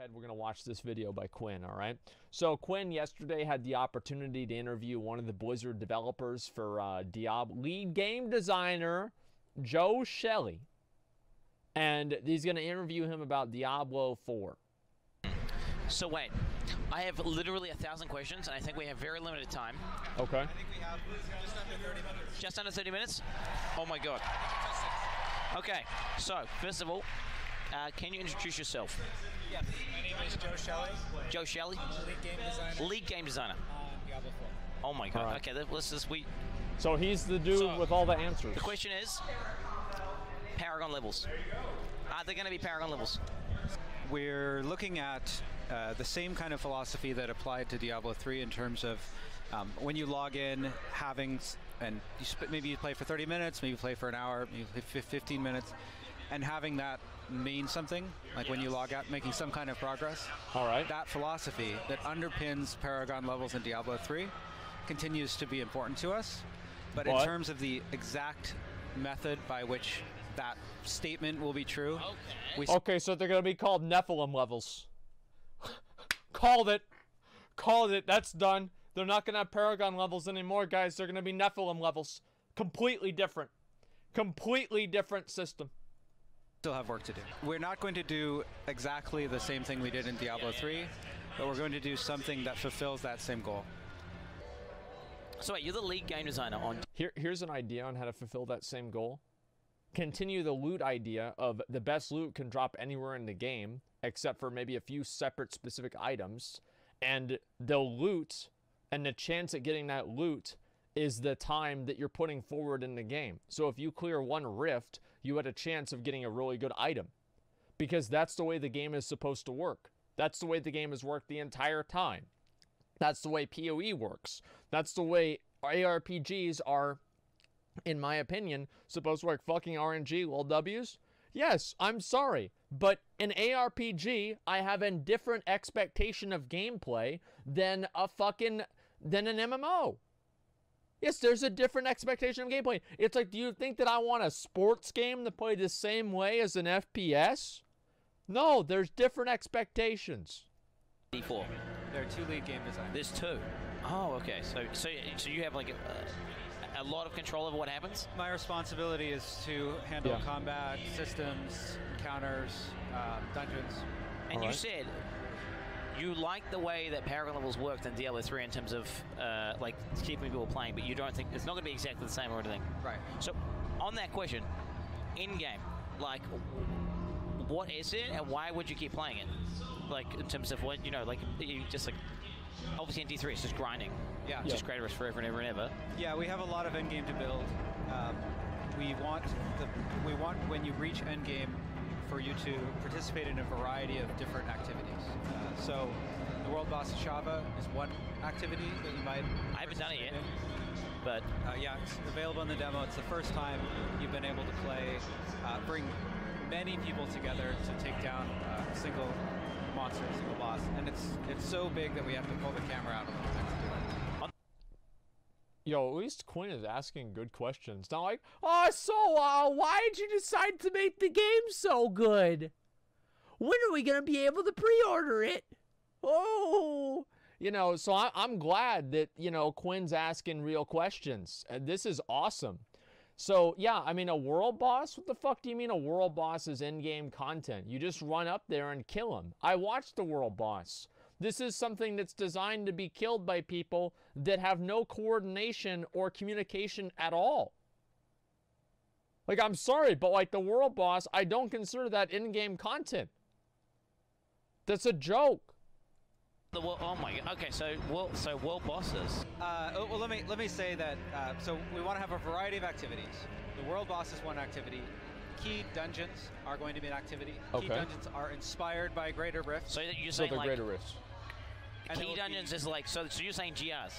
ahead, we're going to watch this video by Quinn, all right? So Quinn yesterday had the opportunity to interview one of the Blizzard developers for Diablo, lead game designer Joe Shelley. And he's going to interview him about Diablo 4. So wait, I have literally 1,000 questions, and I think we have very limited time. Okay. I think we have just under 30 minutes. Just under 30 minutes? Oh my god. Okay, so first of all, can you introduce yourself? Yes, my name is Joe Shelley. Joe Shelley? I'm the lead game designer. Lead game designer. On Diablo 4. Oh my god. Right. Okay, let's just So he's the dude with all the answers. The question is, Paragon levels. Are there going to be Paragon levels? We're looking at the same kind of philosophy that applied to Diablo 3 in terms of when you log in, having, and maybe you play for 30 minutes, maybe you play for an hour, maybe you play 15 minutes, and having that mean something, like when you log out, making some kind of progress. All right. That philosophy that underpins Paragon levels in Diablo 3 continues to be important to us, but in terms of the exact method by which that statement will be true. Okay, so they're going to be called Nephilim levels. Called it. Called it. That's done. They're not going to have Paragon levels anymore, guys. They're going to be Nephilim levels. Completely different. Completely different system. Still have work to do. We're not going to do exactly the same thing we did in Diablo 3, but we're going to do something that fulfills that same goal. So wait, you're the lead game designer on... Here's an idea on how to fulfill that same goal. Continue the loot idea of the best loot can drop anywhere in the game, except for maybe a few separate specific items. And the loot and the chance at getting that loot is the time that you're putting forward in the game. So if you clear one rift, you had a chance of getting a really good item. Because that's the way the game is supposed to work. That's the way the game has worked the entire time. That's the way PoE works. That's the way ARPGs are, in my opinion, supposed to work. Fucking RNG, lol W's. Yes, I'm sorry, but in ARPG, I have a different expectation of gameplay than an MMO. Yes, there's a different expectation of gameplay. It's like, do you think that I want a sports game to play the same way as an FPS? No, there's different expectations. D4. There are 2 lead game designers. There's 2. Oh, okay. So you have like a lot of control over what happens? My responsibility is to handle combat, systems, encounters, dungeons. And you said you like the way that Paragon levels worked in Diablo 3 in terms of like keeping people playing, but you don't think it's not going to be exactly the same or anything. Right. So on that question, in-game, like what is it and why would you keep playing it? Like in terms of what, you know, like you just like, obviously in D3 it's just grinding. Yeah. Just Greaterist forever and ever and ever. Yeah, we have a lot of endgame to build. We want when you reach endgame for you to participate in a variety of different activities. So the World Boss Shava is one activity that you might I haven't done it yet. But yeah, it's available in the demo. It's the first time you've been able to play, bring many people together to take down a single monster, a single boss, and it's so big that we have to pull the camera out a little bit to do it. Yo, at least Quinn is asking good questions. Not like, why did you decide to make the game so good? When are we gonna be able to pre-order it? Oh, you know. So I'm glad that Quinn's asking real questions. This is awesome. So, yeah, I mean, a world boss? What the fuck do you mean a world boss is in-game content? You just run up there and kill him. I watched the world boss. This is something that's designed to be killed by people that have no coordination or communication at all. Like, I'm sorry, but like the world boss, I don't consider that in-game content. That's a joke. Oh my god. Okay, so world bosses. Well, let me say that. So we want to have a variety of activities. The world boss is one activity. Key dungeons are going to be an activity. Okay. Key dungeons are inspired by Greater Rifts. So you're saying like Greater Rifts. Key dungeons is like so you're saying GRs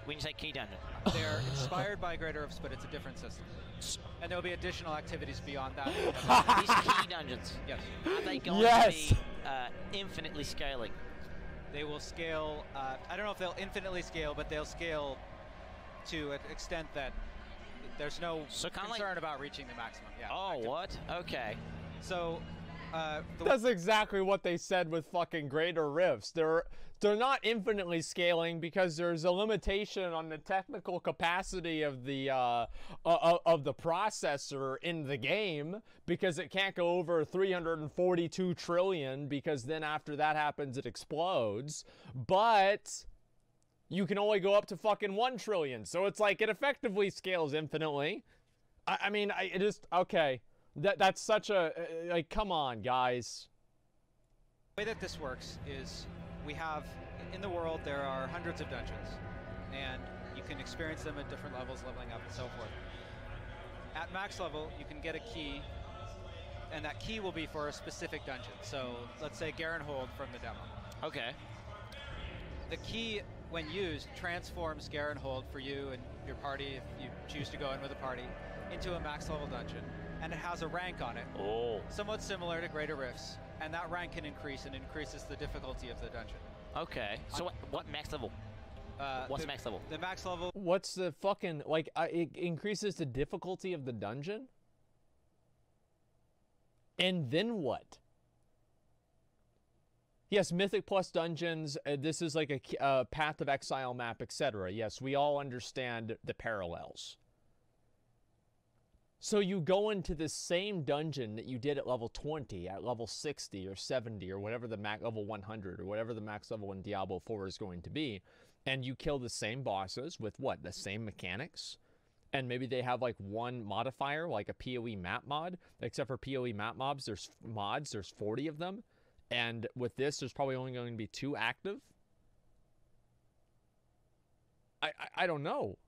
when you say key dungeon. They're inspired by Greater Rifts, but it's a different system. And there will be additional activities beyond that. These key dungeons. Yes. Are they going to be infinitely scaling? They will scale, I don't know if they'll infinitely scale, but they'll scale to an extent that there's no concern about reaching the maximum. Yeah, oh, what? Okay. So That's exactly what they said with fucking greater rifts. They're not infinitely scaling because there's a limitation on the technical capacity of the processor in the game, because it can't go over 342 trillion, because then after that happens it explodes. But you can only go up to fucking 1 trillion, so it's like it effectively scales infinitely. I mean, it just, okay. That's such a, like, come on, guys. The way that this works is we have, in the world, there are hundreds of dungeons, and you can experience them at different levels, leveling up and so forth. At max level, you can get a key, and that key will be for a specific dungeon. So let's say Garenhold from the demo. Okay. The key, when used, transforms Garenhold for you and your party, if you choose to go in with a party, into a max level dungeon. And it has a rank on it, somewhat similar to Greater Rifts, and that rank can increase, and increases the difficulty of the dungeon. Okay, so what max level? What's the max level? The max level... What's the fucking, like, it increases the difficulty of the dungeon? And then what? Yes, Mythic plus dungeons, this is like a Path of Exile map, etc. Yes, we all understand the parallels. So you go into the same dungeon that you did at level 20, at level 60 or 70 or whatever the max level 100 or whatever the max level in Diablo 4 is going to be, and you kill the same bosses with what? The same mechanics? And maybe they have like one modifier, like a PoE map mod, except for PoE map mobs, there's 40 of them. And with this, there's probably only going to be 2 active. I don't know.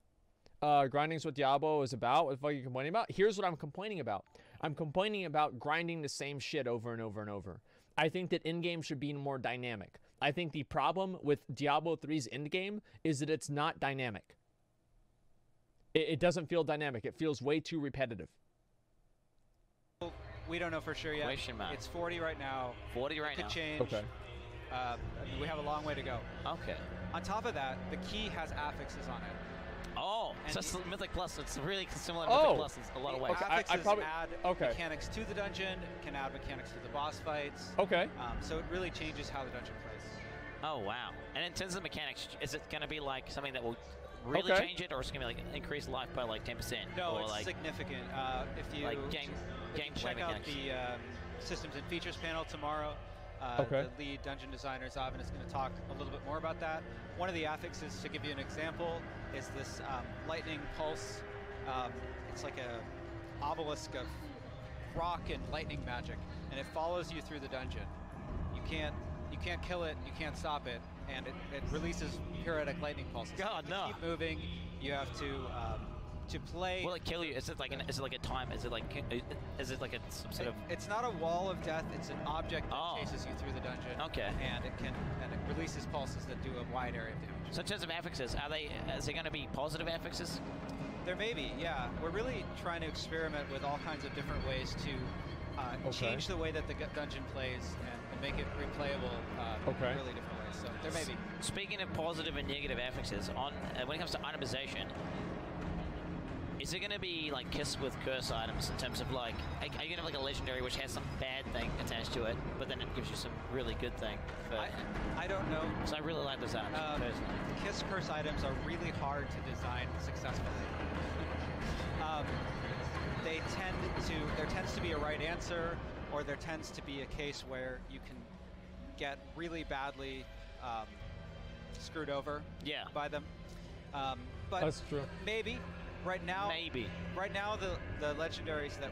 Grinding's what Diablo is about. What the fuck are you complaining about? Here's what I'm complaining about. I'm complaining about grinding the same shit over and over and over. I think that in-game should be more dynamic. I think the problem with Diablo 3's endgame is that it's not dynamic. It doesn't feel dynamic. It feels way too repetitive. We don't know for sure yet. It's 40 right now. 40 right now. Could change. Okay. I mean, we have a long way to go. Okay. On top of that, the key has affixes on it. Oh, so it's Mythic Plus. It's really similar to Mythic Plus in a lot of ways. Okay, affixes add mechanics to the dungeon, can add mechanics to the boss fights. Okay. So it really changes how the dungeon plays. Oh, wow. And in terms of mechanics, is it going to be like something that will really change it, or is it going to be like increase life by like 10%? No, or it's like, significant. If you like game check out mechanics. the Systems and Features panel tomorrow, the lead dungeon designer, Zavin, is going to talk a little bit more about that. One of the affixes, to give you an example, is this lightning pulse. It's like a obelisk of rock and lightning magic, and it follows you through the dungeon. You can't kill it, you can't stop it, and it releases periodic lightning pulses. God, no. Keep moving. You have to play. Will it kill you? Is it like a time? Is it like some sort of? It's not a wall of death. It's an object that chases you through the dungeon. Okay. And it releases pulses that do a wide area of damage. So in terms of affixes, is there going to be positive affixes? There may be, yeah. We're really trying to experiment with all kinds of different ways to change the way that the dungeon plays and make it replayable in really different ways. So there may be. Speaking of positive and negative affixes, when it comes to itemization, is it going to be like kiss with curse items in terms of like, are you going to have like a legendary which has some bad thing attached to it, but then it gives you some really good thing? I don't know. So I really like those items personally. Kiss curse items are really hard to design successfully. There tends to be a right answer, or there tends to be a case where you can get really badly screwed over by them. But that's true. Maybe. Right now, the legendaries that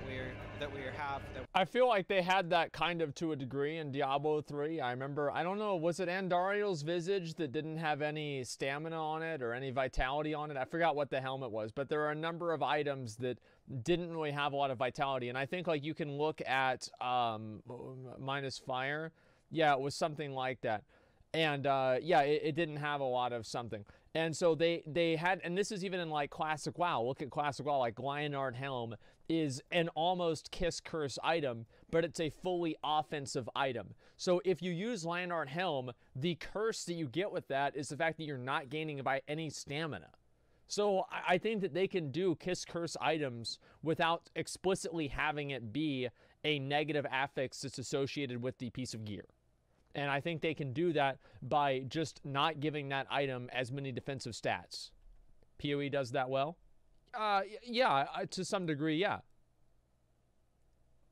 we have. I feel like they had that kind of to a degree in Diablo 3. I remember, I don't know, was it Andario's Visage that didn't have any stamina on it or any vitality on it? I forgot what the helmet was, but there are a number of items that didn't really have a lot of vitality. And I think like you can look at minus fire. Yeah, it was something like that. And yeah, it didn't have a lot of something. And so they had, and this is even in like Classic WoW. Look at Classic WoW, like Lionheart Helm is an almost Kiss Curse item, but it's a fully offensive item. So if you use Lionheart Helm, the curse that you get with that is the fact that you're not gaining by any stamina. So I think that they can do Kiss Curse items without explicitly having it be a negative affix that's associated with the piece of gear. And I think they can do that by just not giving that item as many defensive stats. PoE does that well? Yeah, to some degree, yeah.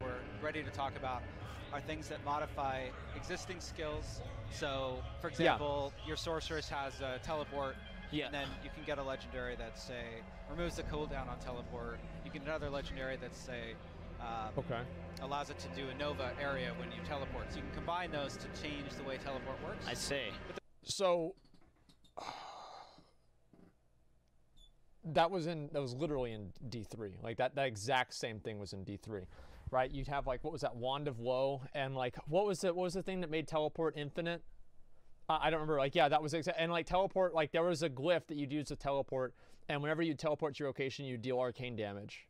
We're ready to talk about are things that modify existing skills. So, for example, your sorceress has a teleport, and then you can get a legendary that, say, removes the cooldown on teleport. You get another legendary that, say, allows it to do a Nova area when you teleport. So you can combine those to change the way teleport works. I see. So that was literally in D3. Like that exact same thing was in D3. Right? You'd have like, what was that, Wand of Woe, and like what was the thing that made teleport infinite? I don't remember. Like, yeah, that was and like teleport, like there was a glyph that you'd use to teleport, and whenever you teleport to your location, you deal arcane damage.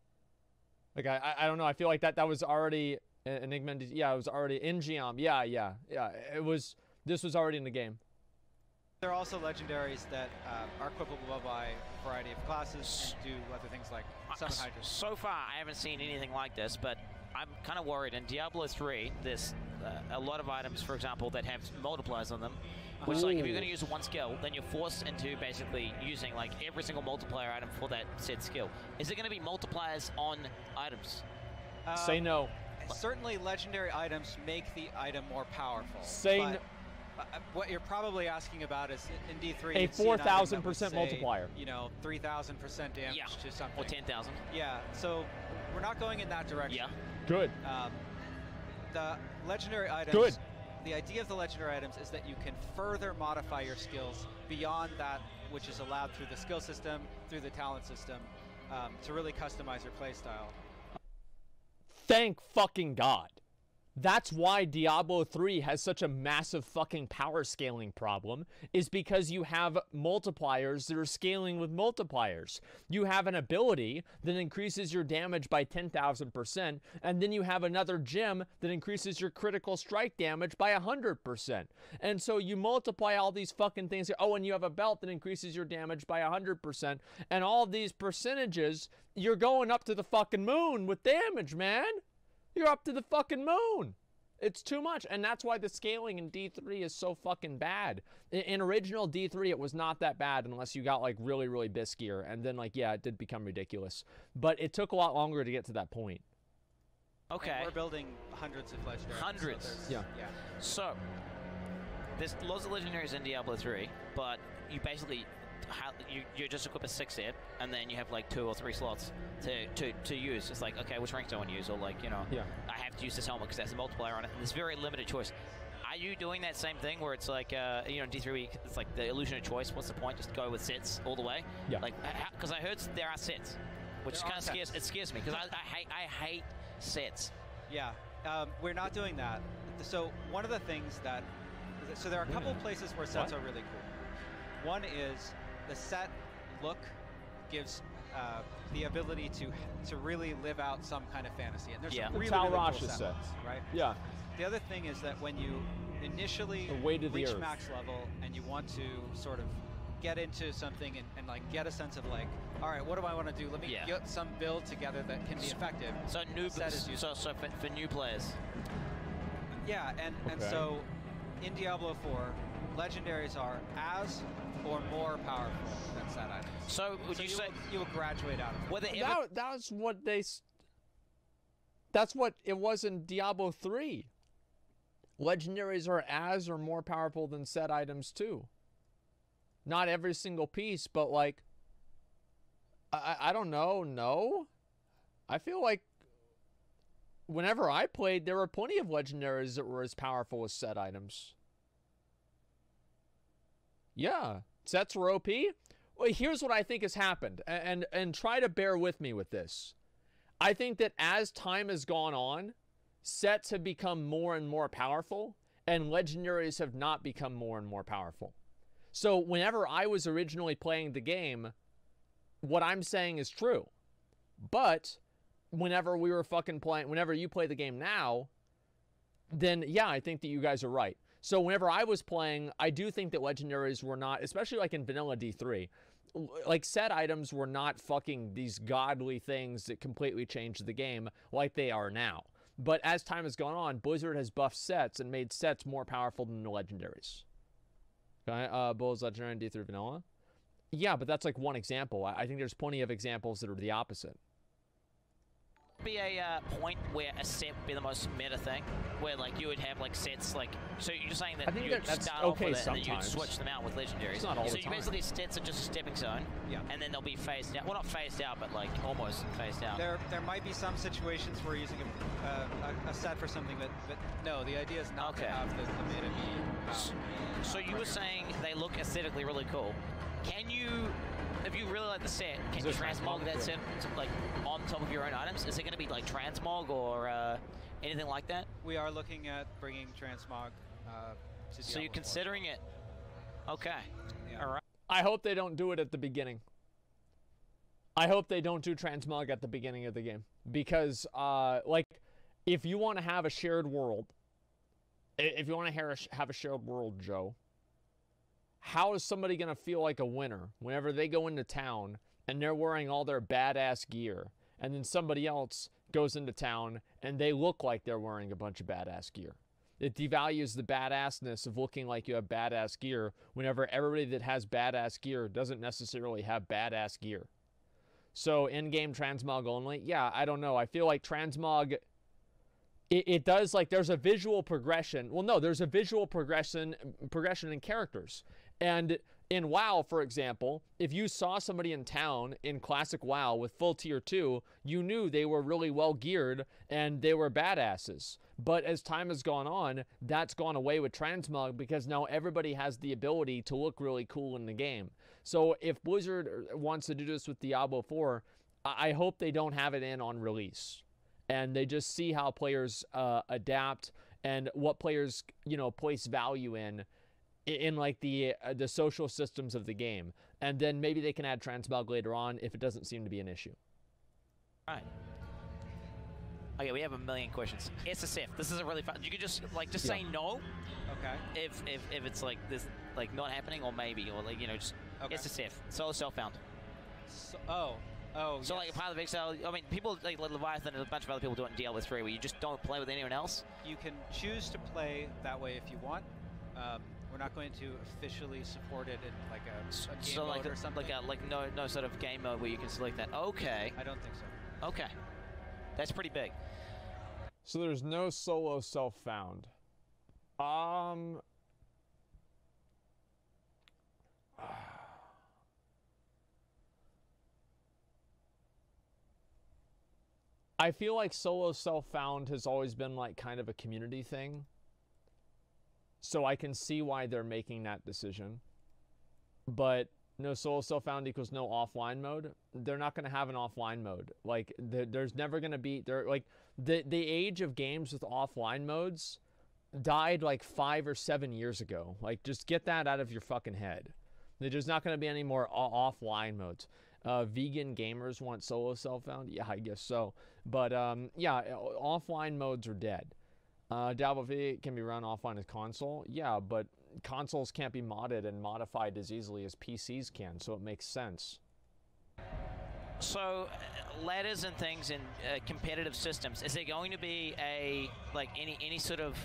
Like I don't know. I feel like that was already Enigma. Yeah, it was already in Geom. Yeah. It was. This was already in the game. There are also legendaries that are equipable by a variety of classes and do other things like summon hydras. So far, I haven't seen anything like this, but I'm kind of worried. In Diablo 3, there's a lot of items, for example, that have multipliers on them. Which, like, if you're going to use one skill, then you're forced into basically using, like, every single multiplier item for that said skill. Is it going to be multipliers on items? Say no. Certainly, legendary items make the item more powerful. Say no. What you're probably asking about is in D3 a 4,000% multiplier. You know, 3,000% damage to something. Or 10,000. Yeah. So we're not going in that direction. Yeah. Good. The legendary items. Good. The idea of the legendary items is that you can further modify your skills beyond that which is allowed through the skill system, through the talent system, to really customize your playstyle. Thank fucking God. That's why Diablo 3 has such a massive fucking power scaling problem, is because you have multipliers that are scaling with multipliers. You have an ability that increases your damage by 10,000%, and then you have another gem that increases your critical strike damage by 100%. And so you multiply all these fucking things. Oh, and you have a belt that increases your damage by 100%, and all these percentages, you're going up to the fucking moon with damage, man. You're up to the fucking moon. It's too much. And that's why the scaling in D3 is so fucking bad. In original D3, it was not that bad unless you got like really, really biskier. And then like, yeah, it did become ridiculous. But it took a lot longer to get to that point. Okay. And we're building hundreds of legendaries. Hundreds. So yeah. So, there's lots of legendaries in Diablo 3, but you basically you just equip a 6 hit, and then you have like 2 or 3 slots to use. It's like, okay, which rank do I want to use? Or like, you know, I have to use this helmet because that's a multiplier on it. And there's very limited choice. Are you doing that same thing where it's like, you know, in D3 it's like the illusion of choice? What's the point? Just go with sets all the way? Yeah. Like, because I heard there are sets, which kind of scares me because I hate sets. Yeah, we're not doing that. So one of the things that, so there are a couple places where sets are really cool. One is the set look gives the ability to really live out some kind of fantasy, and there's some really cool sets, right? Yeah. The other thing is that when you initially reach max level and you want to sort of get into something and like get a sense of like, all right, what do I want to do? Let me get some build together that can be effective. So for new players. Yeah, and so in Diablo 4, legendaries are as or more powerful than set items. So would you say you will graduate out of it? That's what they. That's what it was in Diablo 3. Legendaries are as or more powerful than set items too. Not every single piece, but like, I don't know. No, I feel like whenever I played, there were plenty of legendaries that were as powerful as set items. Yeah, sets were OP. Well, here's what I think has happened, and try to bear with me with this. I think that as time has gone on, sets have become more and more powerful, and legendaries have not become more and more powerful. So whenever I was originally playing the game, what I'm saying is true. But whenever we were fucking playing, whenever you play the game now, then yeah, I think that you guys are right. So whenever I was playing, I do think that legendaries were not, especially like in vanilla D3, like set items were not fucking these godly things that completely changed the game like they are now. But as time has gone on, Blizzard has buffed sets and made sets more powerful than the legendaries. Okay, Bull's legendary and D3 vanilla. Yeah, but that's like one example. I think there's plenty of examples that are the opposite. Be a point where a set would be the most meta thing, where like you would have like sets like, so you're saying that you that's start off okay with it and then you sometimes. switch them out with legendaries. It's not all so the you time. basically sets are just a stepping stone, Yeah. and then they'll be phased out. Well, not phased out, but like almost phased out. There might be some situations where using a set for something, but no, the idea is not to have the meta be. So you were saying they look aesthetically really cool. Can you, if you really like the set, can you transmog that set like on top of your own items? Is it going to be like transmog or anything like that? We are looking at bringing transmog. To So you're Diablo 4. considering it? Okay. Yeah. All right. I hope they don't do it at the beginning. I hope they don't do transmog at the beginning of the game. Because, like, if you want to have a shared world, if you want to have a shared world, Joe, how is somebody going to feel like a winner whenever they go into town and they're wearing all their badass gear, and then somebody else goes into town and they look like they're wearing a bunch of badass gear? It devalues the badassness of looking like you have badass gear whenever everybody that has badass gear doesn't necessarily have badass gear. So in-game transmog only? Yeah, I don't know. I feel like transmog, it does, like, there's a visual progression. Well, no, there's a visual progression in characters. And in WoW, for example, if you saw somebody in town in classic WoW with full tier 2, you knew they were really well geared and they were badasses. But as time has gone on, that's gone away with transmog because now everybody has the ability to look really cool in the game. So if Blizzard wants to do this with Diablo 4, I hope they don't have it in on release. And they just see how players adapt and what players, you know, place value in like the social systems of the game. And then maybe they can add transmog later on if it doesn't seem to be an issue. All right. Okay, we have a million questions. SSF. This is a really fun. You could just say no. Okay. If it's like this, like not happening, or maybe, or like, you know, just Okay. SSF. Solo self-found. So, So yes. like part of XL, I mean, people like Leviathan and a bunch of other people do it in Diablo 3, where you just don't play with anyone else. You can choose to play that way if you want. We're not going to officially support it in like a game So mode or something. like no sort of game mode where you can select that. Okay. I don't think so. Okay. That's pretty big. So there's no solo self-found. I feel like solo self-found has always been like kind of a community thing. So I can see why they're making that decision. But no solo self-found equals no offline mode. They're not going to have an offline mode. Like there's never going to be the age of games with offline modes died like 5 or 7 years ago. Like, just get that out of your fucking head. There's not going to be any more offline modes. Vegan gamers want solo self-found? Yeah, I guess so. But yeah, offline modes are dead. Diablo V can be run offline as console. Yeah, but consoles can't be modded and modified as easily as PCs can, so it makes sense. So, ladders and things in competitive systems, is there going to be a, like, any sort of,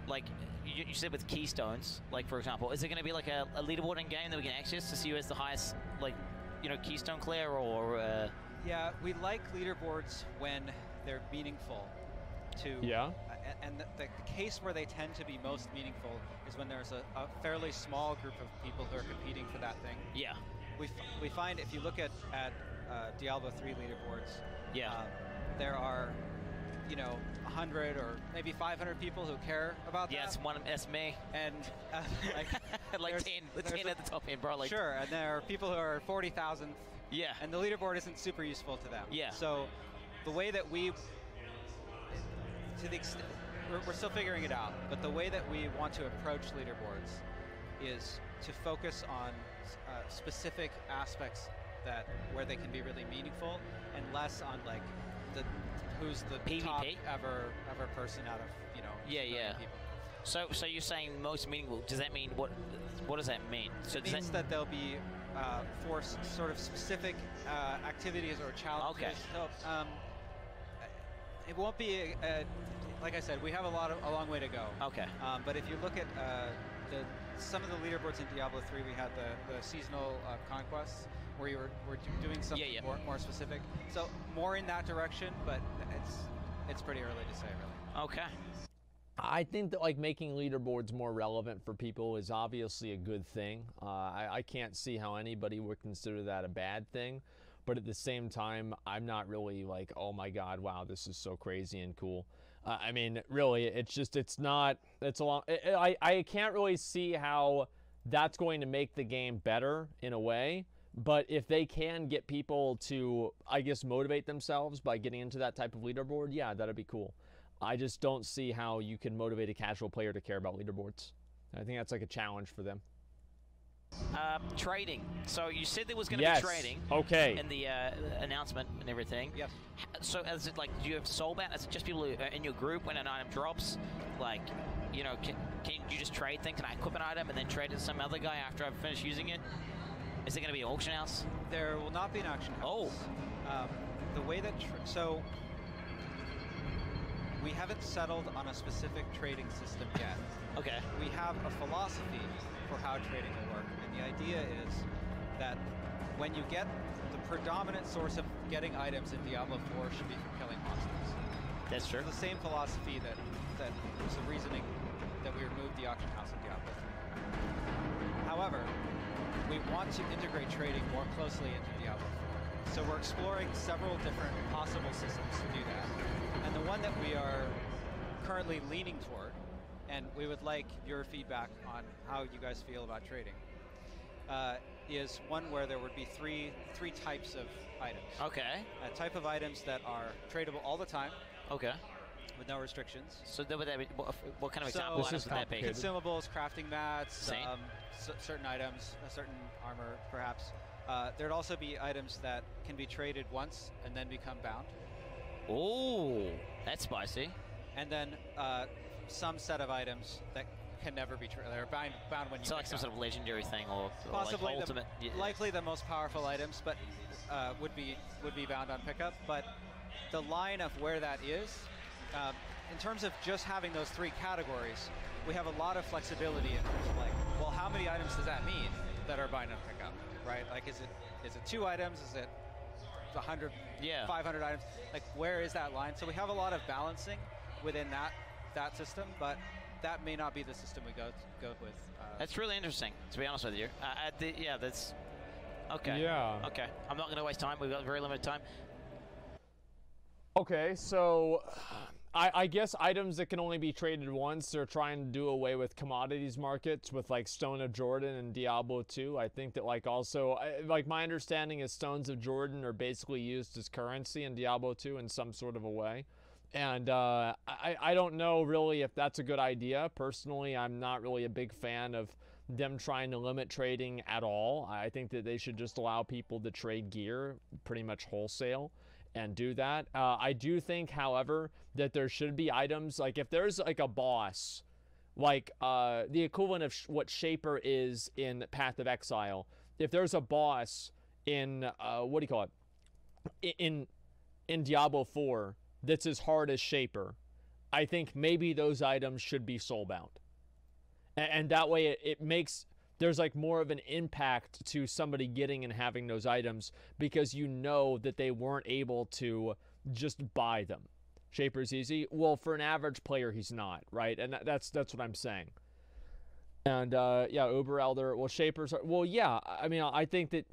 like, you said with keystones, like, for example, is there going to be, like, a leaderboard in game that we can access to see who has the highest, like, you know, keystone clear, or... Yeah, we like leaderboards when they're meaningful to... Yeah? And the case where they tend to be most meaningful is when there's a fairly small group of people who are competing for that thing. Yeah. We find if you look at Diablo 3 leaderboards, Yeah. There are, you know, 100 or maybe 500 people who care about Yeah, that. that's me. And Like there's- 10 there's at the top end, bro. Like, sure, and there are people who are 40,000, yeah. and the leaderboard isn't super useful to them. Yeah. So the way that we, to the extent, we're still figuring it out, but the way that we want to approach leaderboards is to focus on specific aspects where they can be really meaningful, and less on like who's the PvP? top ever person out of, you know, Yeah, a million yeah. people. So you're saying most meaningful? Does that mean what does that mean? So It does means that there'll be for sort of specific activities or challenges. Okay. So, It won't be, like I said, we have a long way to go. Okay. But if you look at some of the leaderboards in Diablo 3, we had the seasonal conquests where we're doing something more specific. So more in that direction, but it's pretty early to say, really. Okay. I think that like making leaderboards more relevant for people is obviously a good thing. I can't see how anybody would consider that a bad thing, but at the same time, I'm not really like, oh my God, wow, this is so crazy and cool. I mean, really, it's a long, I can't really see how that's going to make the game better in a way, but if they can get people to, I guess, motivate themselves by getting into that type of leaderboard, yeah, that'd be cool. I just don't see how you can motivate a casual player to care about leaderboards. I think that's like a challenge for them. Trading. So you said there was going to be trading. Okay. In the announcement and everything. Yes. So is it like, do you have soulbound? Is it just people who are in your group when an item drops? Like, you know, can you just trade things? Can I equip an item and then trade it to some other guy after I've finished using it? Is it going to be an auction house? There will not be an auction house. Oh. The way that so we haven't settled on a specific trading system yet. Okay. We have a philosophy for how trading will work, and the idea is that when you get the predominant source of getting items in Diablo 4 should be from killing monsters. That's true. It's the same philosophy that was the reasoning that we removed the auction house in Diablo 3. However, we want to integrate trading more closely into Diablo 4. So we're exploring several different possible systems to do that. And the one that we are currently leaning toward, and we would like your feedback on how you guys feel about trading, is one where there would be three types of items. Okay. A type of items that are tradable all the time. Okay. With no restrictions. So what kind of example items would that be? Consumables, crafting mats, certain items, a certain armor, perhaps. There'd also be items that can be traded once and then become bound. Oh, that's spicy. And then some set of items that can never be traded. They're bound when you. So like some sort of legendary thing, or possibly like ultimate. Likely the most powerful items, but would be bound on pickup. But the line of where that is, in terms of just having those three categories, we have a lot of flexibility in terms of like, well, how many items does that mean that are bound on pickup, right? Like, is it 2 items? Is it 100, 500 items? Like, where is that line? So we have a lot of balancing within that system, but that may not be the system we go with. That's really interesting, to be honest with you. That's okay. Yeah. Okay, I'm not going to waste time. We've got very limited time. Okay, so I guess items that can only be traded once, they're trying to do away with commodities markets with like Stone of Jordan and Diablo 2. I think that like also, like my understanding is Stones of Jordan are basically used as currency in Diablo 2 in some sort of a way. And I don't know really if that's a good idea. Personally, I'm not really a big fan of them trying to limit trading at all. I think that they should just allow people to trade gear pretty much wholesale and do that. I do think, however, that there should be items, like if there's like a boss, like the equivalent of what Shaper is in Path of Exile. If there's a boss in, what do you call it, in Diablo 4 that's as hard as Shaper, I think maybe those items should be soulbound. And that way it makes, there's like more of an impact to somebody getting and having those items because you know that they weren't able to just buy them. Shaper's easy. Well, for an average player, he's not, right? And that's what I'm saying. And yeah, Uber Elder. Well, Shaper's. Well, yeah. I mean, I think that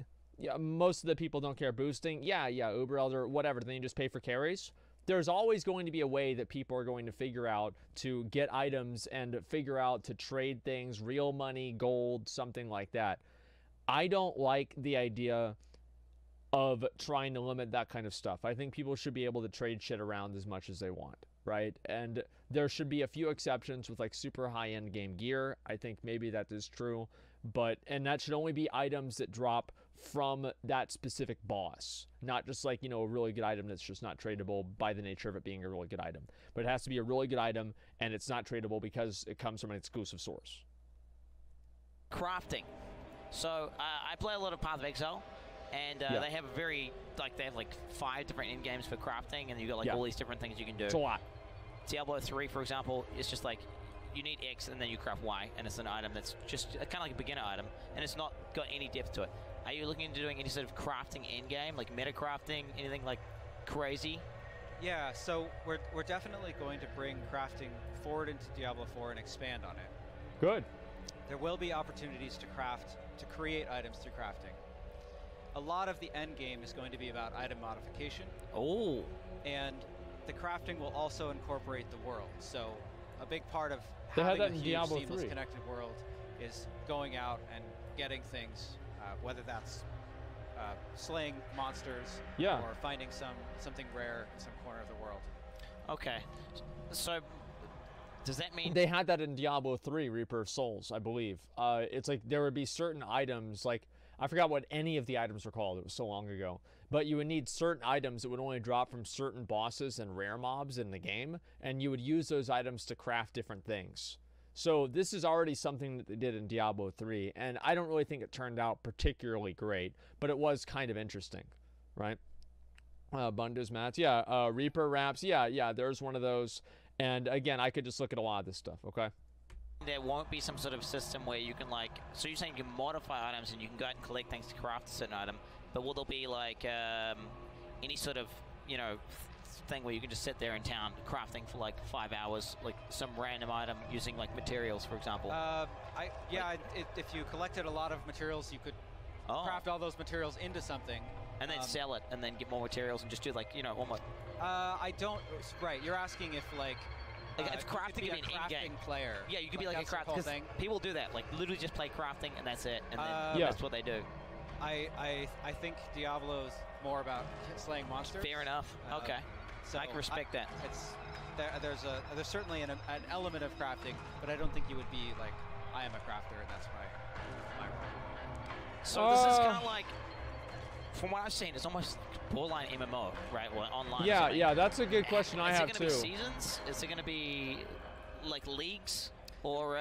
most of the people don't care boosting. Yeah, Uber Elder, whatever. Then you just pay for carries. There's always going to be a way that people are going to figure out to get items and figure out to trade things, real money, gold, something like that. I don't like the idea of trying to limit that kind of stuff. I think people should be able to trade shit around as much as they want, right? And there should be a few exceptions with like super high-end game gear. I think maybe that is true, and that should only be items that drop from that specific boss, not just like, a really good item that's just not tradable by the nature of it being a really good item. But it has to be a really good item, and it's not tradable because it comes from an exclusive source. Crafting. So I play a lot of Path of Exile, And Yeah. they have a very, like, they have like 5 different end games for crafting, and you got like Yeah. all these different things you can do. It's a lot. Diablo 3, for example, is just like you need X and then you craft Y, and it's an item that's just kind of like a beginner item, and it's not got any depth to it. Are you looking into doing any sort of crafting end game, like meta crafting, anything like crazy? Yeah, so we're definitely going to bring crafting forward into Diablo 4 and expand on it. Good. There will be opportunities to create items through crafting. A lot of the end game is going to be about item modification, Oh, and the crafting will also incorporate the world. So a big part of They had having that a in huge Diablo seamless 3. connected world is going out and getting things, whether that's slaying monsters Yeah. or finding something rare in some corner of the world. okay. So does that mean They had that in Diablo 3, Reaper of Souls, I believe. It's like there would be certain items, like I forgot what any of the items were called. It was so long ago. But you would need certain items that would only drop from certain bosses and rare mobs in the game, and you would use those items to craft different things. So this is already something that they did in Diablo 3, and I don't really think it turned out particularly great, but it was kind of interesting, right? Bundes mats, yeah. Reaper wraps, yeah, there's one of those. And again, I could just look at a lot of this stuff, okay? there won't be some sort of system where you can like, so you're saying you can modify items and you can go out and collect things to craft a certain item, but will there be like any sort of, you know, thing where you can just sit there in town crafting for like 5 hours, like some random item using like materials, for example? If you collected a lot of materials, you could craft all those materials into something. And then sell it, and then get more materials, and just do like, you know, almost. I don't. Right, you're asking if like if crafting could be an in-game player. Yeah, you could be like a craft, because people do that. Like literally just play crafting and that's it, and then that's what they do. I think Diablo's more about slaying monsters. Fair enough. Okay. So I can respect that. There's certainly an element of crafting, but I don't think you would be like, I am a crafter and that's my role. So this is kind of like, from what I've seen, it's almost borderline MMO, right? Well, online. Yeah, yeah, that's a good question I have too. Is it going to be seasons? Is it going to be like leagues? Or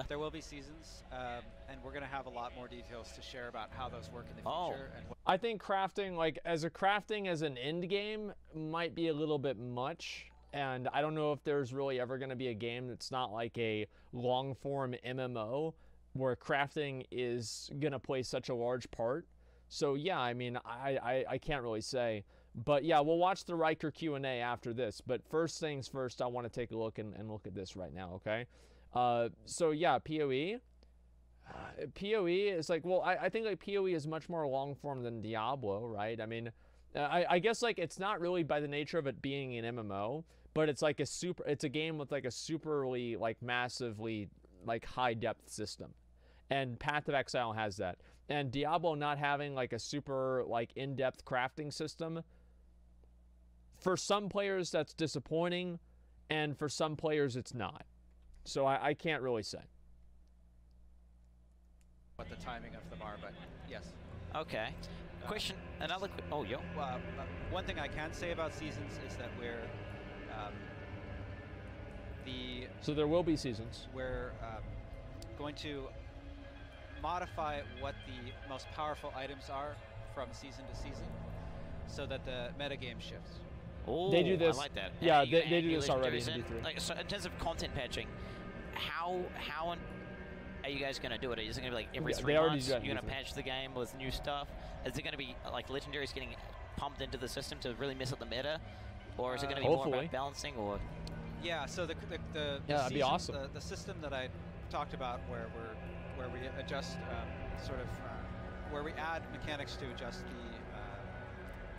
there will be seasons, and we're going to have a lot more details to share about how those work in the future. And I think crafting, like as an end game, might be a little bit much. And I don't know if there's really ever going to be a game that's not like a long form MMO where crafting is going to play such a large part. So yeah, I mean, I can't really say. But yeah, we'll watch the Riker Q&A after this. But first things first, I want to take a look and look at this right now, okay? So yeah, PoE. PoE is like, well, I think like PoE is much more long form than Diablo, right? I mean, I guess like it's not really by the nature of it being an MMO, but it's like it's a game with like a superly like massively like high depth system. And Path of Exile has that. And Diablo not having like a super like in-depth crafting system, for some players that's disappointing, and for some players it's not. So I can't really say what the timing of them are, but yes. Okay. Question. Another. Oh, yo. One thing I can say about seasons is that we're So there will be seasons. We're going to modify what the most powerful items are from season to season, so that the metagame shifts. Oh, they do this. I like that. Yeah, they do this already in D3. Like, so in terms of content patching, how are you guys going to do it? Is it going to be like every 3 months you're going to patch the game with new stuff? Is it going to be like legendaries getting pumped into the system to really mess up the meta, or is it going to be more about balancing? Or yeah, so the that'd be awesome. The system that I talked about, where we adjust where we add mechanics to adjust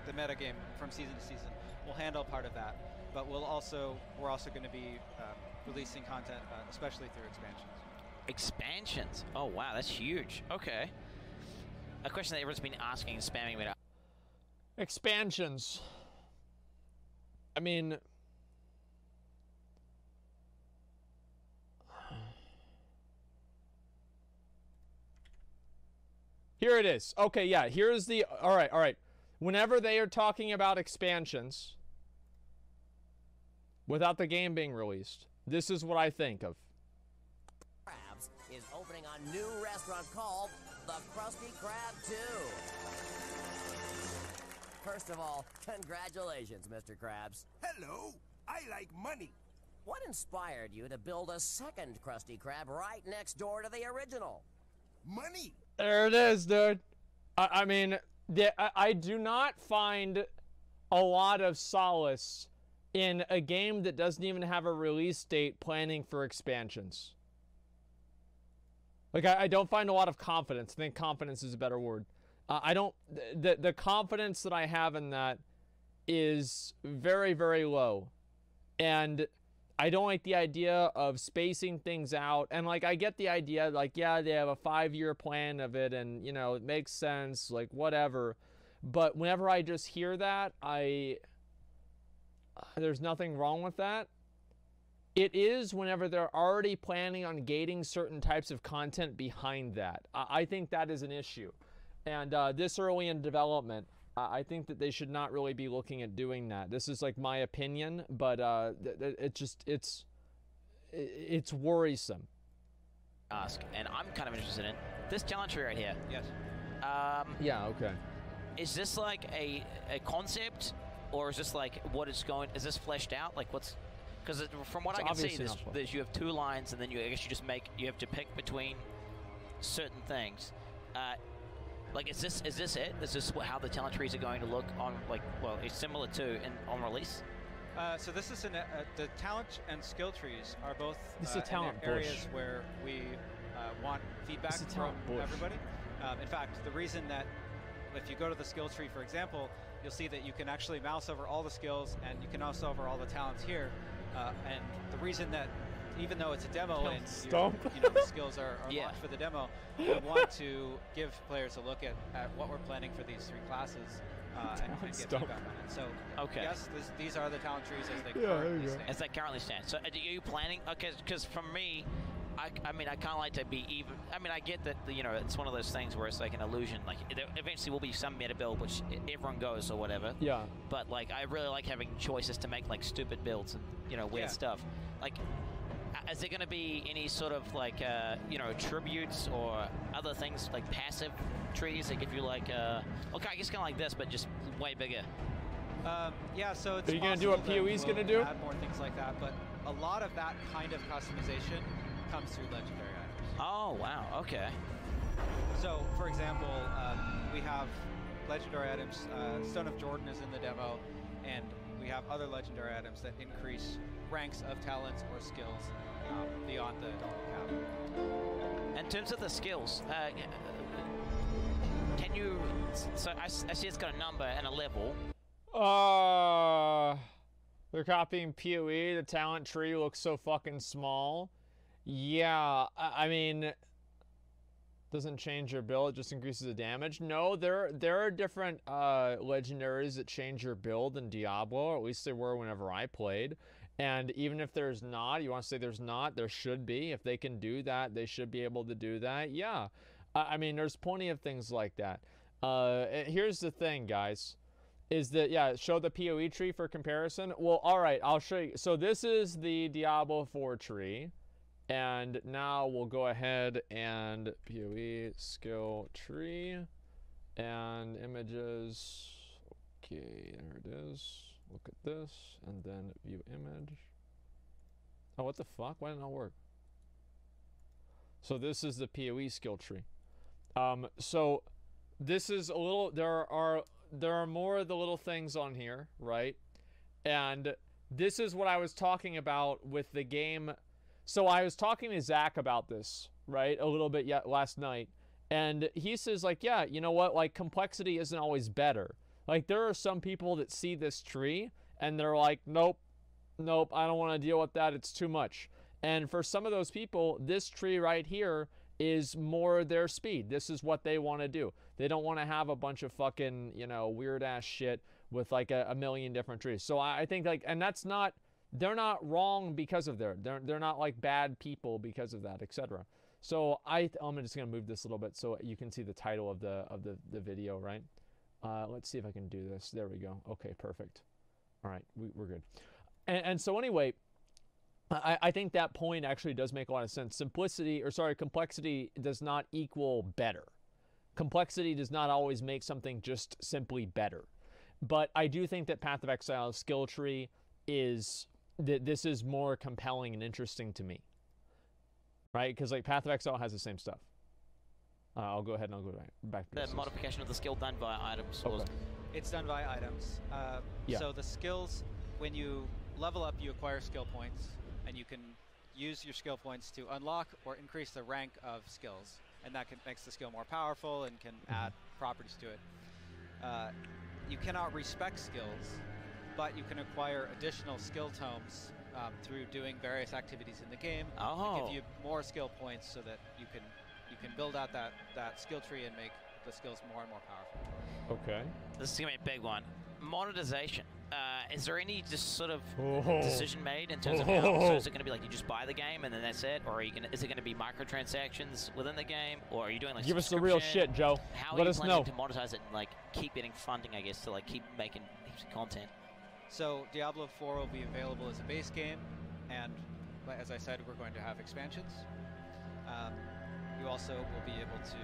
the metagame from season to season, we'll handle part of that, but we're also going to be releasing content, especially through expansions. Expansions? Oh wow, that's huge. Okay. A question that everyone's been asking and spamming me. Expansions. I mean, here it is. Okay, yeah, here's the... All right. Whenever they are talking about expansions, without the game being released, this is what I think of. Crabs is opening a new restaurant called the Krusty Krab 2. First of all, congratulations, Mr. Krabs. Hello. I like money. What inspired you to build a second Krusty Krab right next door to the original? Money. There it is, dude. I mean, I do not find a lot of solace in a game that doesn't even have a release date planning for expansions. Like, I don't find a lot of confidence. I think confidence is a better word. I don't... The confidence that I have in that is very, very low. And I don't like the idea of spacing things out. And, like, I get the idea, like, yeah, they have a 5-year plan of it, and, you know, it makes sense, like, whatever. But whenever I just hear that, there's nothing wrong with that. It is whenever they're already planning on gating certain types of content behind that. I think that is an issue. And this early in development, I think that they should not really be looking at doing that. This is like my opinion, but it's worrisome. Ask, and I'm kind of interested in this challenge tree right here. Yes. Yeah, okay. Is this like a concept, or is this like what it's going? Is this fleshed out? Like what's? Because from what I can see, you have 2 lines, and then I guess you have to pick between certain things. Like, is this it? Is this how the talent trees are going to look on, like, well, it's similar to on release? So this is the talent and skill trees are both talent in areas where we want feedback from everybody. In fact, the reason that if you go to the skill tree, for example, you'll see that you can actually mouse over all the skills, and you can mouse over all the talents here. And the reason that, even though it's a demo and the skills are locked for the demo, we want to give players a look at what we're planning for these 3 classes and get feedback on it. So, yes, these are the talent trees as they currently stand. As they currently stand. So, are you planning? Okay, because for me, I mean, I kind of like to be even. I mean, I get that it's one of those things where it's like an illusion. Like, there eventually will be some meta build which everyone goes or whatever. Yeah. But like, I really like having choices to make like stupid builds and weird stuff. Like, is there going to be any sort of like tributes or other things like passive trees that give you like okay, I guess kind of like this, but just way bigger? Yeah. So it's. Are you going to do what PoE's going to do? Add more things like that, but a lot of that kind of customization comes through legendary items. Oh, wow, okay. So, for example, we have legendary items. Stone of Jordan is in the demo, and we have other legendary items that increase ranks of talents or skills beyond the cap. In terms of the skills, can you... So I see it's got a number and a level. They're copying PoE. The talent tree looks so fucking small. Yeah, I mean, doesn't change your build, it just increases the damage. No, there are different legendaries that change your build in Diablo, or at least they were whenever I played. And even if there's not, you want to say there's not, there should be. If they can do that, they should be able to do that. Yeah, I mean, there's plenty of things like that. Here's the thing, guys, is that, yeah, show the PoE tree for comparison. Well, all right, I'll show you. So this is the Diablo 4 tree. And now we'll go ahead and PoE skill tree and images. Okay, there it is. Look at this and then view image. Oh, what the fuck? Why didn't it work? So this is the PoE skill tree. So this is a little. There are more of the little things on here, right? And this is what I was talking about with the game. So I was talking to Zach about this, right, a little bit last night, and he says, like, yeah, you know what, like, complexity isn't always better. Like, there are some people that see this tree, and they're like, nope, I don't want to deal with that, it's too much. And for some of those people, this tree right here is more their speed. This is what they want to do. They don't want to have a bunch of fucking, weird-ass shit with, like, a million different trees. So I think, like, and that's not... They're not wrong because of they're not like bad people because of that, etc. So I'm just gonna move this a little bit so you can see the title of the video, right? Let's see if I can do this. There we go. Okay, perfect. All right, we're good. And so anyway, I think that point actually does make a lot of sense. Complexity does not equal better. Complexity does not always make something just simply better. But I do think that Path of Exile's skill tree is this is more compelling and interesting to me, right? Because like Path of Exile has the same stuff. I'll go ahead and I'll go back to the modification of the skill done via items. Okay. It's done via items. Yeah. So the skills, when you level up, you acquire skill points, and you can use your skill points to unlock or increase the rank of skills, and that makes the skill more powerful and can add properties to it. You cannot respec skills, but you can acquire additional skill tomes through doing various activities in the game to give you more skill points, so that you can build out that skill tree and make the skills more and more powerful. Okay. This is gonna be a big one. Monetization. Is there any just sort of decision made in terms of how? So is it gonna be like you just buy the game and then that's it, or are you is it gonna be microtransactions within the game, or are you doing like give us the real shit, Joe? How Let are you us planning know to monetize it and like keep getting funding, I guess, to like keep making heaps of content? So Diablo 4 will be available as a base game, and as I said, we're going to have expansions. You also will be able to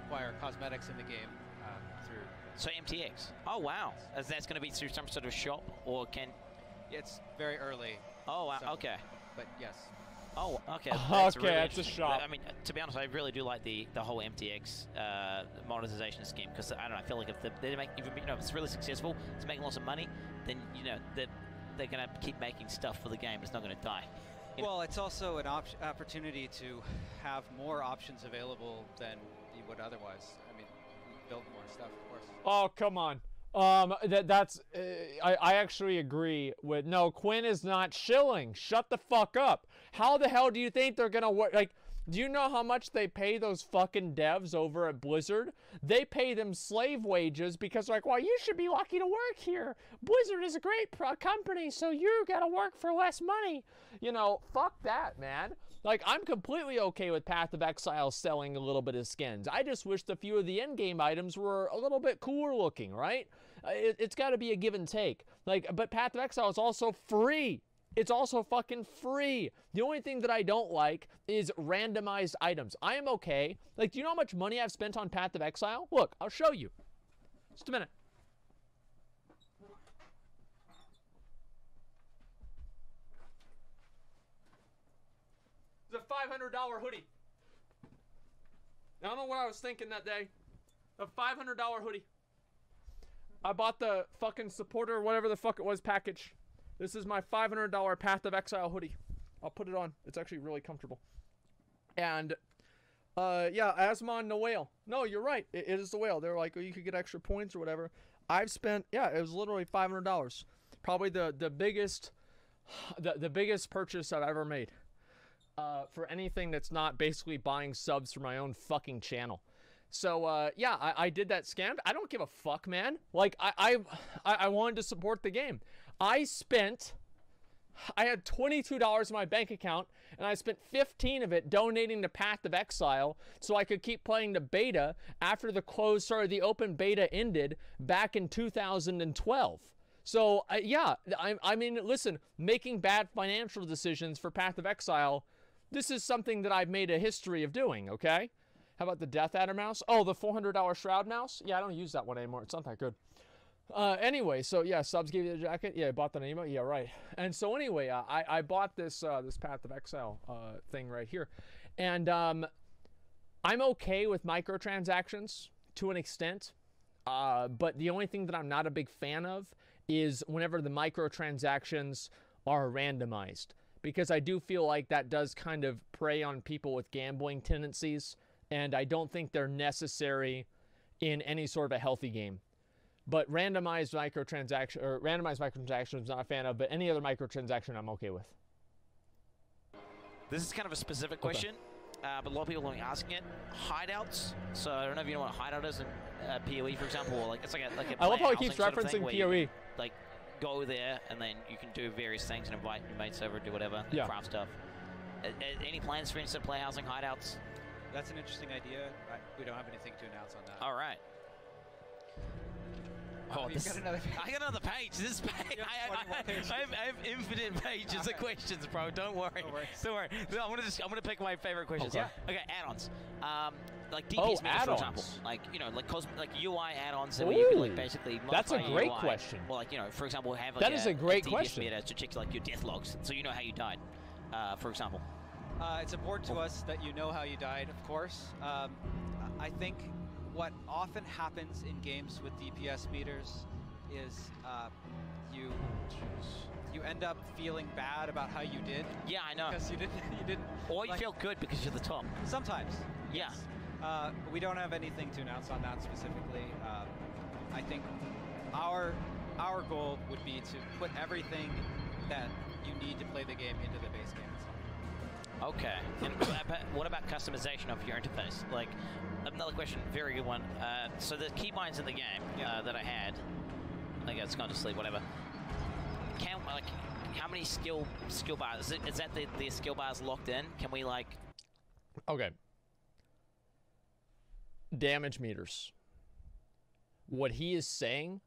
acquire cosmetics in the game through. So MTX. Oh wow. That's going to be through some sort of shop, or can? It's very early. Oh wow. So, Okay. But yes. Oh, okay. Okay, really it's a shop. I mean, to be honest, I really do like the whole MTX monetization scheme, because I don't know. I feel like if they make, if it's really successful, it's making lots of money, then they're going to keep making stuff for the game. It's not going to die. Well, it's also an opportunity to have more options available than you would otherwise. I mean, build more stuff, of course. Oh, come on. That's I actually agree with. No, Quinn is not shilling. Shut the fuck up. How the hell do you think they're gonna work? Like, do you know how much they pay those fucking devs over at Blizzard? They pay them slave wages because, like, well, you should be lucky to work here. Blizzard is a great company, so you gotta work for less money. You know, fuck that, man. Like, I'm completely okay with Path of Exile selling a little bit of skins. I just wish a few of the in-game items were a little bit cooler looking, right? It's got to be a give and take. Like, but Path of Exile is also free. It's also fucking free. The only thing that I don't like is randomized items. I am okay. Like, do you know how much money I've spent on Path of Exile? Look, I'll show you. Just a minute. It's a $500 hoodie. I don't know what I was thinking that day. A $500 hoodie. I bought the fucking supporter, whatever the fuck it was, package. This is my $500 Path of Exile hoodie. I'll put it on. It's actually really comfortable. And, yeah, Asmon the whale. No, you're right. It is the whale. They're like, oh, you could get extra points or whatever. I've spent, yeah, it was literally $500. Probably the biggest purchase I've ever made. For anything that's not basically buying subs for my own fucking channel. So, yeah, I did that scam. I don't give a fuck, man. Like, I wanted to support the game. I had $22 in my bank account, and I spent 15 of it donating to Path of Exile so I could keep playing the beta after the open beta ended back in 2012. So, yeah, I mean, listen, making bad financial decisions for Path of Exile, this is something that I've made a history of doing, okay? How about the Death Adder mouse? Oh, the $400 Shroud mouse? Yeah, I don't use that one anymore. It's not that good. Anyway, so yeah, subs gave you the jacket. Yeah, I bought the emote. Yeah, right. And so anyway, I bought this this Path of Exile thing right here. And I'm okay with microtransactions to an extent. But the only thing that I'm not a big fan of is whenever the microtransactions are randomized. Because I do feel like that does kind of prey on people with gambling tendencies. And I don't think they're necessary in any sort of a healthy game. But randomized microtransactions I'm not a fan of, but any other microtransaction I'm okay with. This is kind of a specific question, but a lot of people are asking it. Hideouts. So I don't know if you know what a hideout is in PoE, for example, or like it's like a I love how he keeps sort of referencing thing PoE. Like go there and then you can do various things and invite your mates over, do whatever, yeah. craft stuff. Any plans for instant play housing hideouts? That's an interesting idea. We don't have anything to announce on that. All right. Oh, you've got another page. I got another page. This page. I have infinite pages of questions, bro. Don't worry. Don't worry. I'm gonna pick my favorite questions. Okay. Okay, add-ons. Like DPS meters, for example. add-ons. Like, you know, like UI add-ons that where you can like basically modify That's a great UI. question. Well, like, you know, for example, have like That is a great DPS question. meter to check like your death logs, so you know how you died, for example. It's important to us that you know how you died, of course. I think what often happens in games with DPS meters is you end up feeling bad about how you did. Yeah, I know. Because you didn't. Or you like, feel good because you're the top. sometimes. Yeah. We don't have anything to announce on that specifically. I think our goal would be to put everything that you need to play the game into the base game itself. Okay. And what about customization of your interface? Like, another question, very good one. So the keybinds in the game that I had, I guess it's gone to sleep, whatever. Like, how many skill bars? Is that the skill bars locked in? Can we like? Okay. Damage meters. What he is saying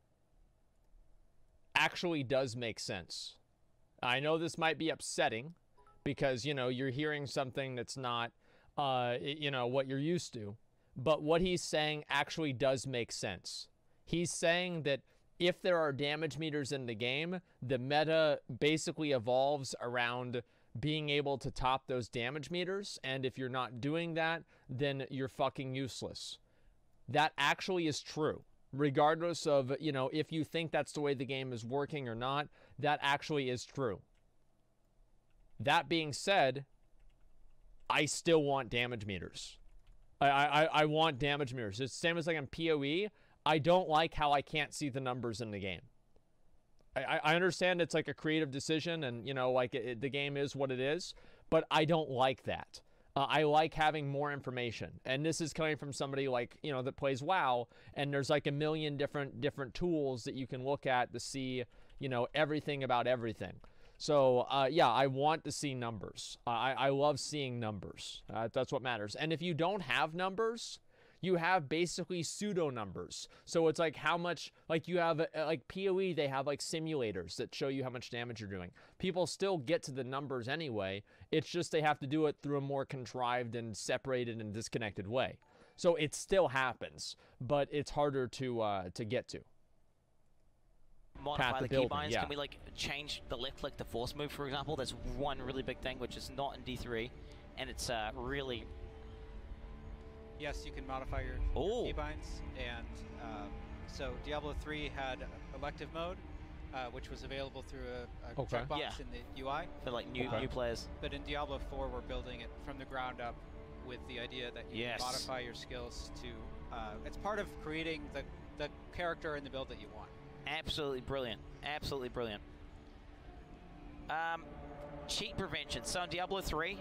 actually does make sense. I know this might be upsetting because, you know, you're hearing something that's not, you know, what you're used to. But what he's saying actually does make sense. He's saying that if there are damage meters in the game, the meta basically evolves around being able to top those damage meters. And if you're not doing that, then you're fucking useless. That actually is true. Regardless of, you know, if you think that's the way the game is working or not, that actually is true. That being said, I still want damage meters. I want damage meters. It's the same as like in PoE. I don't like how I can't see the numbers in the game. I understand it's like a creative decision and, you know, like the game is what it is, but I don't like that. I like having more information. And this is coming from somebody like, you know, that plays WoW, and there's like a million different tools that you can look at to see, you know, everything about everything. So, yeah, I want to see numbers. I love seeing numbers. That's what matters. And if you don't have numbers, you have basically pseudo numbers. So it's like how much, like you have, like PoE, they have like simulators that show you how much damage you're doing. People still get to the numbers anyway. It's just they have to do it through a more contrived and separated and disconnected way. So it still happens, but it's harder to get to. Modify the building, keybinds. yeah. Can we like change the left click to force move, for example? That's one really big thing, which is not in D3, and it's really. Yes, you can modify your keybinds, and so Diablo 3 had elective mode, which was available through a checkbox in the UI. For like new players. But in Diablo 4, we're building it from the ground up with the idea that you can modify your skills to. It's part of creating the character and the build that you want. Absolutely brilliant. Absolutely brilliant. Cheat prevention. So in Diablo 3,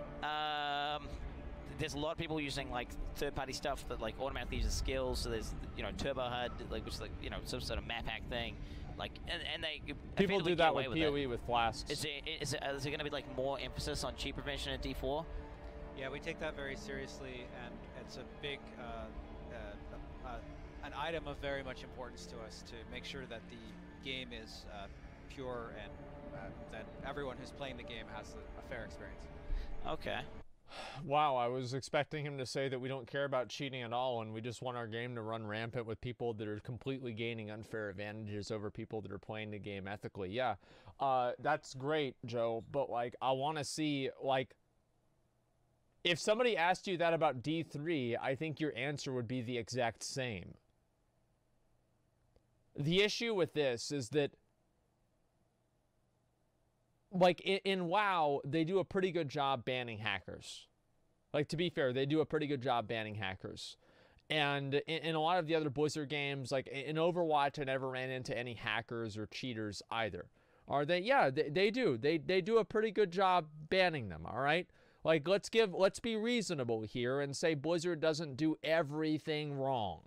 there's a lot of people using like third-party stuff that like automatically uses skills. So there's, you know, Turbo HUD, like, which is like, you know, some sort of map hack thing. Like, and they people do that with PoE with flasks. Is there going to be like more emphasis on cheat prevention in D4? Yeah, we take that very seriously, and it's a big an item of very much importance to us to make sure that the game is pure and that everyone who's playing the game has a fair experience. Okay. Wow, I was expecting him to say that we don't care about cheating at all and we just want our game to run rampant with people that are completely gaining unfair advantages over people that are playing the game ethically. Yeah, that's great, Joe, but like I want to see, like, if somebody asked you that about D3, I think your answer would be the exact same. The issue with this is that, like, in WoW, they do a pretty good job banning hackers. Like, to be fair, they do a pretty good job banning hackers. And in a lot of the other Blizzard games, like in Overwatch, I never ran into any hackers or cheaters either. Are they? Yeah, they do. They do a pretty good job banning them, all right? Like, let's be reasonable here and say Blizzard doesn't do everything wrong,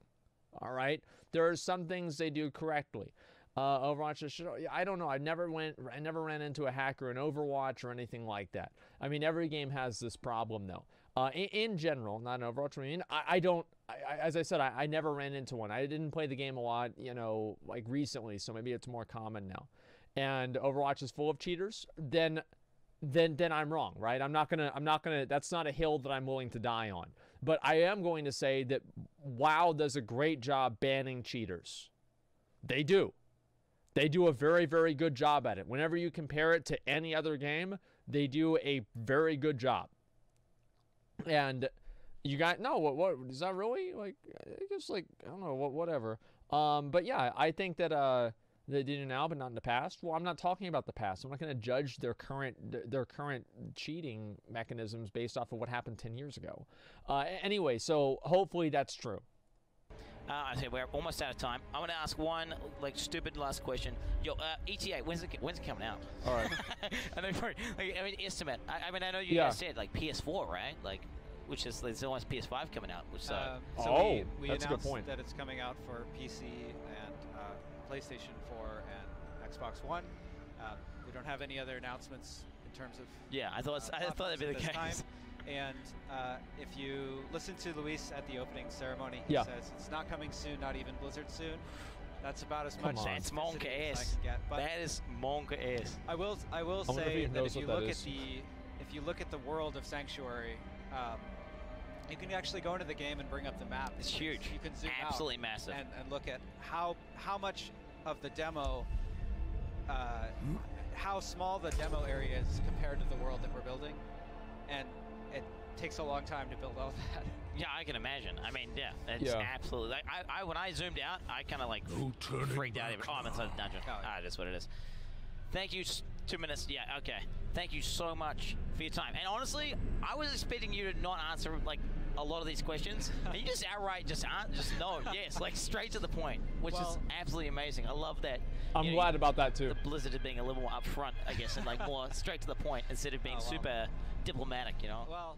all right? There are some things they do correctly. Overwatch, I don't know. I never ran into a hacker in Overwatch or anything like that. I mean, every game has this problem though. In general, not in Overwatch. I mean, as I said, I never ran into one. I didn't play the game a lot, you know, like recently, so maybe it's more common now. And Overwatch is full of cheaters. Then then I'm wrong, right? I'm not gonna. That's not a hill that I'm willing to die on. But I am going to say that WoW does a great job banning cheaters. They do. They do a very, very good job at it. Whenever you compare it to any other game, they do a very good job. And you got what is that really? Like, I guess, like, I don't know, whatever. But yeah, I think that they do now, but not in the past. Well, I'm not talking about the past. I'm not going to judge their current cheating mechanisms based off of what happened 10 years ago. Anyway, so hopefully that's true. I say we're almost out of time. I want to ask one like stupid last question. Yo, ETA, when's it coming out? All right. I mean, estimate. I mean, I know you guys said like PS4, right? Like, which is there's almost PS5 coming out. Which we that's a good announced point. that it's coming out for PC and PlayStation 4 and Xbox One. We don't have any other announcements in terms of I thought that'd be the case. Time. And if you listen to Luis at the opening ceremony, he says it's not coming soon, not even Blizzard soon. That's about as much. That's monka as ass. I can get. But that is monka ass. I will say that if you look at the world of Sanctuary, you can actually go into the game and bring up the map. It's huge. You can zoom absolutely out massive, and look at how much of the demo, how small the demo area is compared to the world that we're building, and it takes a long time to build all that. Yeah, I can imagine. I mean, it's absolutely. Like, I when I zoomed out, I kind of like freaked out. Oh, I'm inside the dungeon. That's what it is. Thank you. 2 minutes. Yeah, okay. Thank you so much for your time. And honestly, I was expecting you to not answer like a lot of these questions, and you just outright just no, yes, like straight to the point, which is absolutely amazing. I love that. I'm glad about that too. The Blizzard is being a little more upfront, I guess, and like more straight to the point instead of being super diplomatic, you know. Well,